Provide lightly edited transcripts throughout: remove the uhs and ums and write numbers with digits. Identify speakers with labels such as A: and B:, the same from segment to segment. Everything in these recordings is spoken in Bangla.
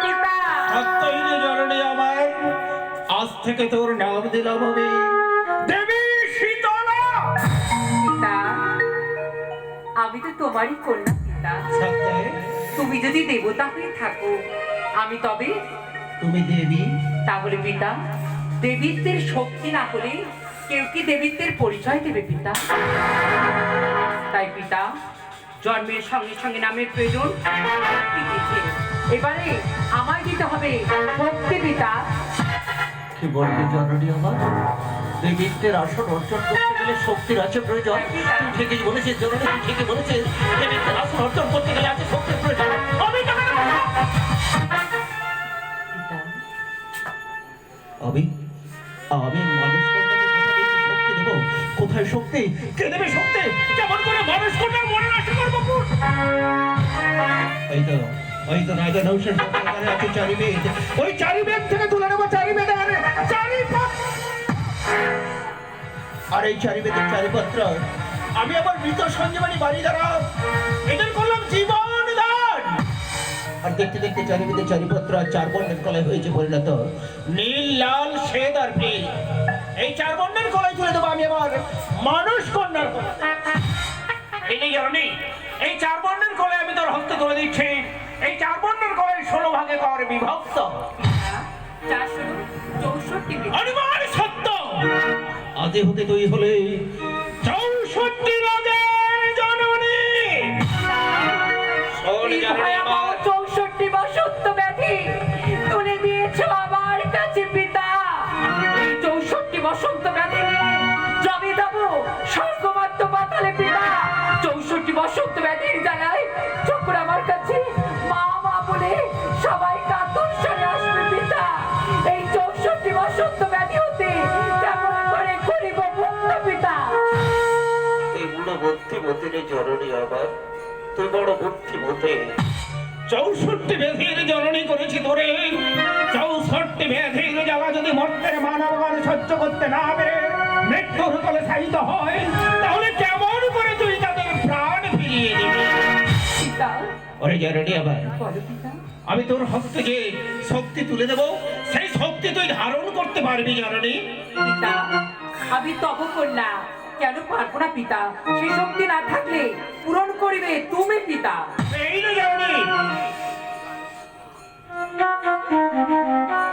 A: পিতা
B: সত্যই যে জননী আমার, আজ থেকে তোর নাম দিলাম আমি দেবী শীতলা।
A: পিতা আমি তো তোমারই কন্যা পিতা।
B: সত্যি
A: তুমি যদি দেবতা হয়ে থাকো আমি তবে
B: তুমি দেবী?
A: তাহলে পিতা দেবীত্বের শক্তি না হলে কেউ কি দেবীত্বের পরিচয় দেবে পিতা? তাই পিতা জন্মের সঙ্গে সঙ্গে নামের প্রয়োজন এবারে আমায় দিতে হবে ভক্তি পিতা।
B: কি বলবি জননী আমার, দেবীত্বের আসন অর্জন করতে গেলে শক্তির আছে প্রয়োজন। তুই ঠিকই বলেছিস জননী, তুই ঠিকই বলেছিস, দেবীত্বের আসন অর্জন করতে গেলে আছে শক্তির প্রয়োজন। আমি আমি আমি মানুষ কন্যাকে কোথা থেকে শক্তি দেব? কোথায় শক্তি? কে দেবে শক্তি? কেমন করে মানুষ কন্যার মনে নষ্ট করবো? এই তো রাজা নৌশের সরকারে আছে চারিবেদ, ওই চারিবেদ থেকে তুলে নেবো চারিবেদের চারিপত্র। আর এই চারিবেদের চারিপত্র আমি আবার মৃত সঞ্জীবনী বাড়ি দ্বারা এদের করলাম জীবন দান। আর দেখতে দেখতে চারিবেদের চারিপত্র আর চার বর্ণের কলায় হয়েছে পরিণত নীল, লাল, শ্বেত আর নীল। এই চার বর্ণের কলায় তুলে দেবো আমি আবার মানুষ কন্যার। এই যে জননী, এই চার বর্ণের কলায় আমি তোর হস্তে তুলে দিচ্ছি। এই চার বর্ণের কলায় 16 ভাগে কর বিভক্ত। অনুমান সত্য আজে হতে তুই হলে 64 রাজার জননী।
A: 64 বসন্ত ব্যাধি তুলে দিয়েছো আমার কাছে পিতা। 64 বসন্ত ব্যাধি নিয়ে জমি দেবো স্বর্গমাত্র পাতালে পিতা। 64 বসন্ত ব্যাধির জায়গায় যখন আমার কাছে মা মা বলে সবাই কাতর সরে আসবে পিতা। এই 64 বসন্ত ব্যাধি হতে কেমন করে করিব মুক্ত পিতা?
B: এই বুড়ো বুদ্ধিমতী রে জননী আবার, তুই বড় বুদ্ধিমতী। 64 ব্যাধির জননী করেছি তোরে। 64 ব্যাধির জ্বালা যদি মর্তের মানবগণ সহ্য করতে না পেরে মৃত্যুর কোলে শায়িত হয়, তাহলে কেমন করে তুই তাদের প্রাণ ফিরিয়ে দিবি?
A: পিতা
B: ওরে জননী আবার,
A: বলো পিতা।
B: আমি তোর হস্তে যে শক্তি তুলে দেব, সেই শক্তি তুই ধারণ করতে পারবি জননী?
A: পিতা আমি তব কন্যা, কেন পারবো না পিতা? সেই শক্তি না থাকলে পূরণ করিবে তুমি পিতা।
B: এই না জননী,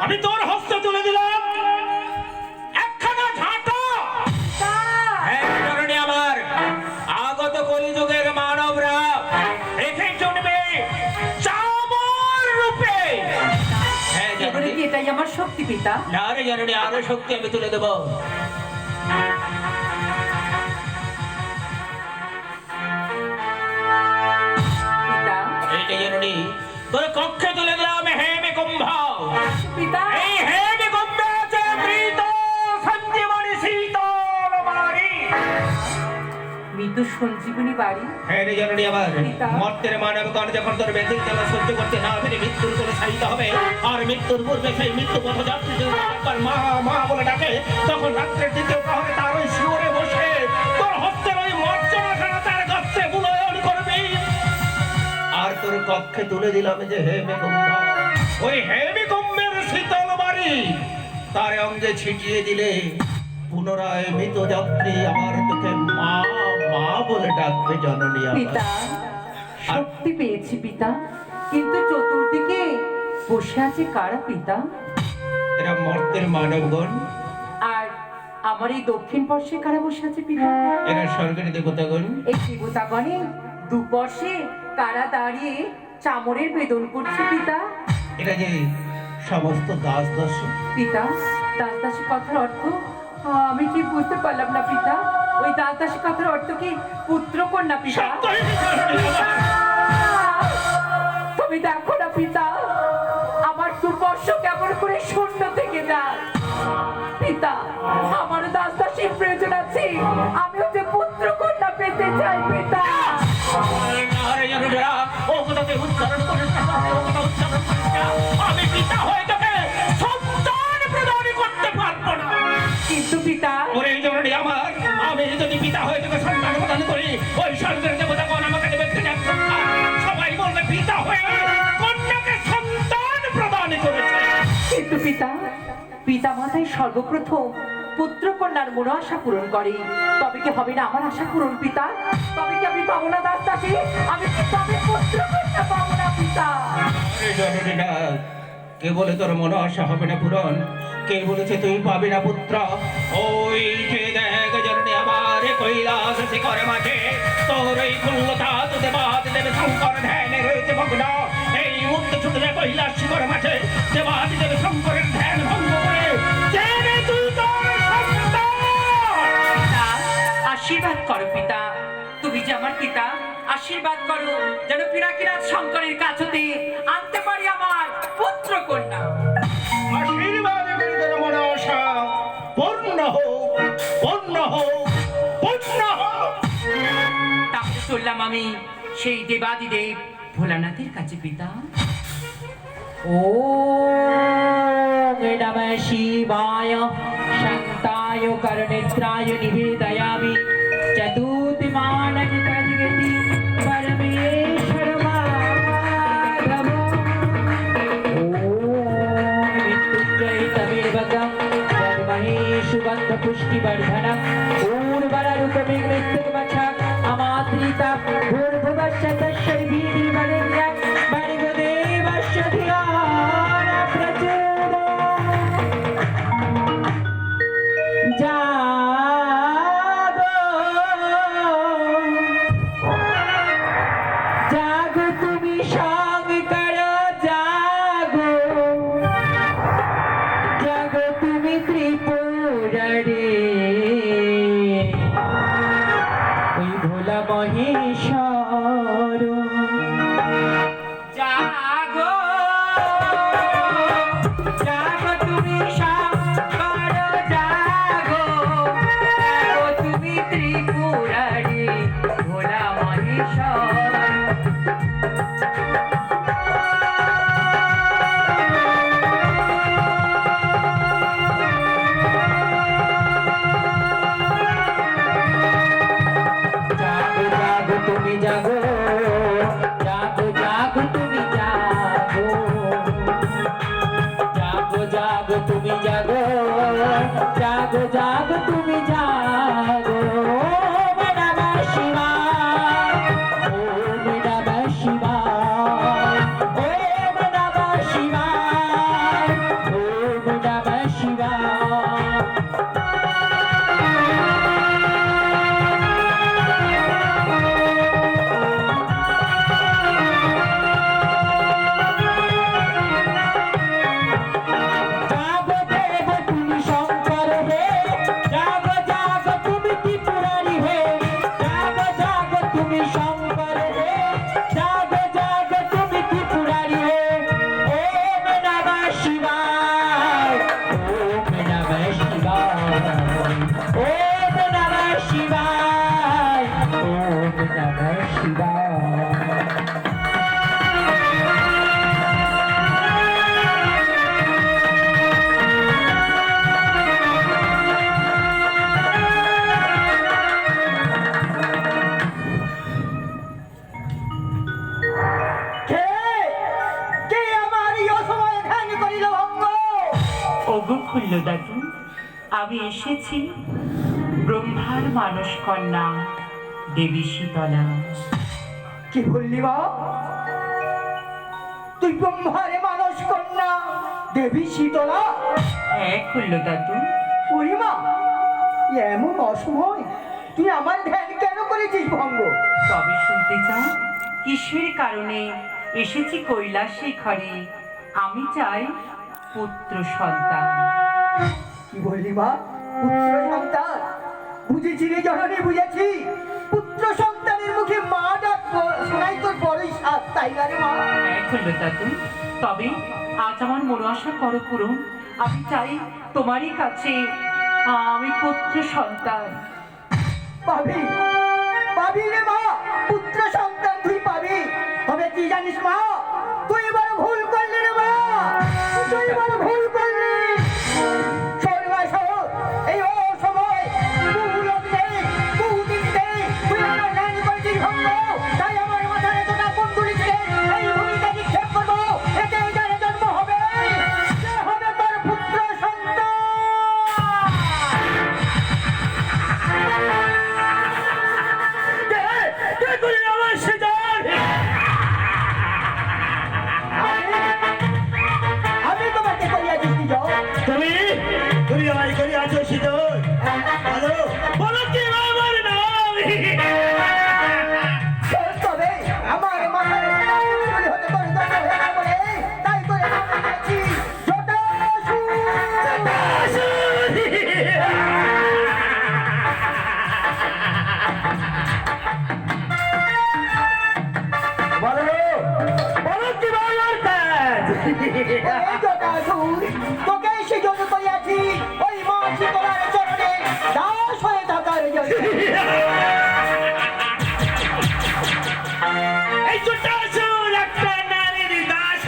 B: আমি তোর হস্তে তুলে দিলাম একখানা ঝাঁটা। হ্যাঁ জননী আমার, আগত কলিযুগের মানবরা একে জন্মে চামর রূপে। হ্যাঁ জননী,
A: এটাই আমার শক্তি পিতা।
B: না রে জননী, আরো শক্তি আমি তুলে দেব।
A: পিতা
B: এইটা জননী, তোর কক্ষে তুলে দিলাম হেমে কুম্ভ।
A: পিতা
B: এই হেমে কুম্ভে আছে মৃত সঞ্জীবনী শীতল বাড়ি।
A: মৃত সঞ্জীবনী বাড়ি।
B: হ্যাঁ রে জননী আমার,
A: পিতা।
B: মর্তের মানবগণ যখন তোর ব্যাধির জ্বালা সহ্য করতে না পেরে মৃত্যুর কোলে শায়িত হবে, আর মৃত্যুর পূর্বে সেই মৃত্যু পথযাত্রী যদি একবার মা মা বলে ডাকে, তখন রাত্রের দ্বিতীয় প্রহরে তার ওই শিওরে বসে তোর হস্তের ওই মর্চনাখানা তার গাছে বুনয়ন করবি। আর তোর কক্ষে তুলে দিলাম যে হেমে কুম্ভ, ওই হেমে কুম্ভের শীতল বাড়ি তার অঙ্গে ছিটিয়ে দিলে পুনরায় মৃত যাত্রী আমার তোকে মা মা বলে ডাকবে জননী আমার।
A: পিতা শক্তি পেয়েছি পিতা, কিন্তু চতুর্দিকে বসে আছে কারা পিতা?
B: এরা মর্তের মানবগণ।
A: আর আমার এই দক্ষিণ পার্শ্বে কারা বসে আছে পিতা?
B: এরা স্বর্গের দেবতাগণ।
A: এই দেবতাগণে দুপার্শ্বে কারা দাঁড়িয়ে চামরের বেদন করছে পিতা?
B: এরা যে সমস্ত দাস দাসী।
A: পিতা দাস দাসী কথার অর্থ আমি কি বুঝতে পারলাম না পিতা। ওই দাস দাসী কথার অর্থ কি পুত্র কন্যা পিতা? তুমি দেখো না পিতা, আমার দুর্বর্ষ কেমন করে শূন্য থেকে যায়। পিতা আমার দাস দাসীর প্রয়োজন আছে, আমিও যে পুত্র কন্যা পেতে চাই পিতা।
B: আমি পিতা হয়ে তোকে সন্তান প্রদান করতে পারবো না।
A: কিন্তু পিতা
B: ওরে জননী আমার, আমি যদি পিতা হয়ে তোকে সন্তান প্রদান করি, ওই স্বর্গের দেবতাগণ আমাকে দেবে সবাই বলবে পিতা হয়ে কন্যাকে সন্তান
A: পিতা পিতা মাতাই সর্বপ্রথম পুত্র কন্যার মনো আশা পূরণ করে, তবে কি হবে না আমার আশা পূরণ পিতা? তবে কি আমি পাবো না দাস দাসী? আমি কি তবে পুত্র কন্যা পাবো না পিতা?
B: আরে জননী না, কে বলে তোর মনে আশা হবে না পূরণ? কে বলেছে তুই পাবি না পুত্র? ওই যে দেখ জননী আমার কৈলাস শিখর মাঝে তোর এই কুল্লতা তুতে বাদ দেবে শঙ্কর ধ্যানে রয়েছে ভগ্ন। এই মুক্ত ছুটে যায় কৈলাস শিখর মাঝে দেবাদি দেবে শঙ্করের ধ্যান ভঙ্গ করে জেনে তুই তোর সন্তান।
A: পিতা, আশীর্বাদ করো পিতা, তুমি যে আমার পিতা, আশীর্বাদ করো যেন পিনাকিরাজ শঙ্করের কাছ হতে আনতে পারি আমার পুত্র কন্যা।
B: আশীর্বাদ করে তোর মনে আশা পূর্ণ হোক, পূর্ণ হোক, পূর্ণ হোক।
A: তাহলে চললাম আমি সেই দেবাদিদেব ভোলানাথের কাছে পিতা। ওম নমঃ শিবায় শান্তায় করনেত্রায় নিবেদয়ামি চতুর্থমানং তদ্গতি পরমেশ্বর মাধবম। ওম মৃত্যুঞ্জয় তমেবকম ধর্মহে সুগন্ধ পুষ্টিবর্ধনম উর্বররূপমেঘ মৃত্যুকবচা আমাত্রিতা ভূর্ভুবস্য তস্য বিধির্বরেণ্যং ভর্গো দেবস্য ধিয়া ন প্রচোদয়াৎ। জাগো জাগো তুমি শঙ্কর জাগো, জাগো তুমি ত্রিপুরারি ওই ভোলা মহেশ্বর। জাগো জাগো তুমি শঙ্কর জাগো, জাগো তুমি ত্রিপুরারি ভোলা মহেশ্বর। জাগো জাগো তুমি জাগো, জাগো জাগো তুমি জাগো, জাগো জাগো তুমি জাগো, জাগো জাগো তুমি জাগো। ওম নমঃ শিবায়, ওম নমঃ শিবায়, ওম নমঃ শিবায়, ওম নমঃ শিবায়। জাগো দেব তুমি শঙ্কর হে, জাগো জাগো তুমি ত্রিপুরারি হে, জাগো জাগো তুমি শঙ্কর হে, জাগো জাগো তুমি ত্রিপুরারি হে। ওম নমঃ শিবায়, ওম নমঃ শিবায়, ওম নমঃ শিবায়, ওম নমঃ শিবায়। কে আমার এই অসময়ে ধ্যান করিল ভঙ্গ?
C: ওগো খুলল দাদু, আমি এসেছি ব্রহ্মার মানস কন্যা দেবী শীতলা।
D: কি বললি মা? তুই ব্রহ্মারে মানস কন্যা দেবী শীতলা?
C: হ্যাঁ খুলল দাদু,
D: ওরে মা, এমন অসময় তুই আমার ধ্যান কেন করেছিস ভঙ্গ?
C: তবে শুনতে চাও কিসের কারণে এসেছি কৈলাস শিখরে? আমি চাই পুত্র সন্তান।
D: কি বললি মা? পুত্র সন্তান? বুঝেছি রে জননী, বুঝেছি। পুত্র সন্তানের মুখে মা ডাক শোনাই তোর বড়ই সাথ, তাই না রে মা?
C: হ্যাঁ খুলল দাদু, তবে আজ আমার মনো আশা করো পূরণ। আমি চাই তোমারই কাছে আমি পুত্র সন্তান।
D: পাবি, পাবি রে মা, পুত্র সন্তান তুই পাবি। তবে কি জানিস মা, তুই এবার ভুল করলি রে মা, তুই এবার ভুল করলি। সর্বা শহর এই অসময় বহুলোক নেই, বহুদিন নেই, তুই আমার ধ্যান করেছিস ভঙ্গ। তাই আমার মাথায় এতটা কুণ্ডুলি ছিল, এই ভূমিতে নিক্ষেপ করবো, এতে যারে জন্ম হবে সে হবে তোর এই জটাসুর, তোকে সেজন্য করিয়াছি ওই মা শীতলার চরণে দাস হয়ে থাকার জন্য।
B: এই জটাসুর একটা নারীর দাস।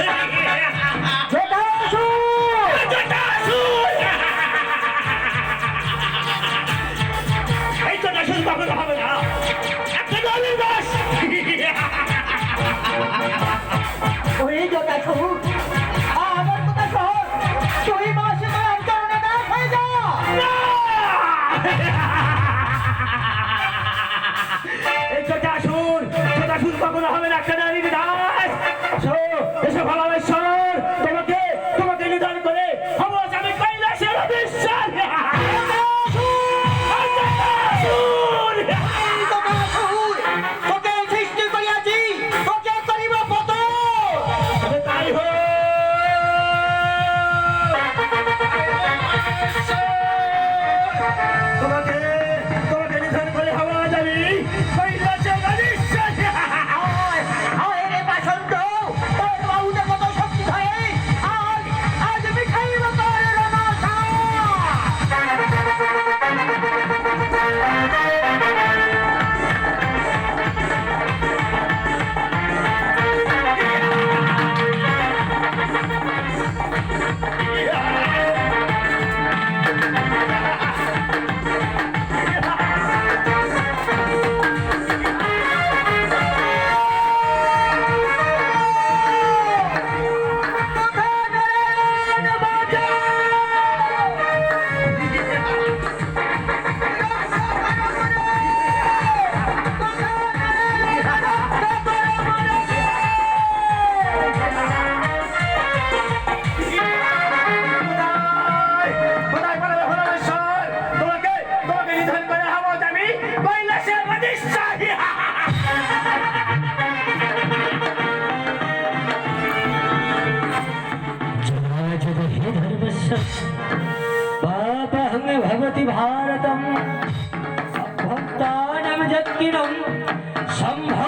D: জটাসুর!
B: জটাসুর! এই জটাসুর কখনো হবে না, একটা নারীর দাস।
D: ওই জটাসুর, আমার কথা শোন, তুই মা শীতলার চরণে দাস হয়ে যা।
B: এই জটাসুর কখনো হবে না, একটা নারীর দাস। এসো ভালোবেশ্বর, তোমাকে নিধন করে হবো আমি কৈলাসের অধীশ্বর।
D: জটাসুর, তোকে সৃষ্টি করিয়াছি, তোকে করিব পতন।
B: তাই হোক। তোমাকে নিধন করে হবো আমি কৈলাসের অধীশ্বর।
D: আয়, আয় রে বাসন্ত, তোর বাহুতে কত শক্তি ধরে, আজ আমি খাইব তোর রণসা।
B: কোথায় পালাবে ভালোবেশ্বর? তোমাকে নিধন করে হবো আমি কৈলাসের অধীশ্বর।
E: पापहं भवति भारतं भक्तानां जत्किनं सम्भव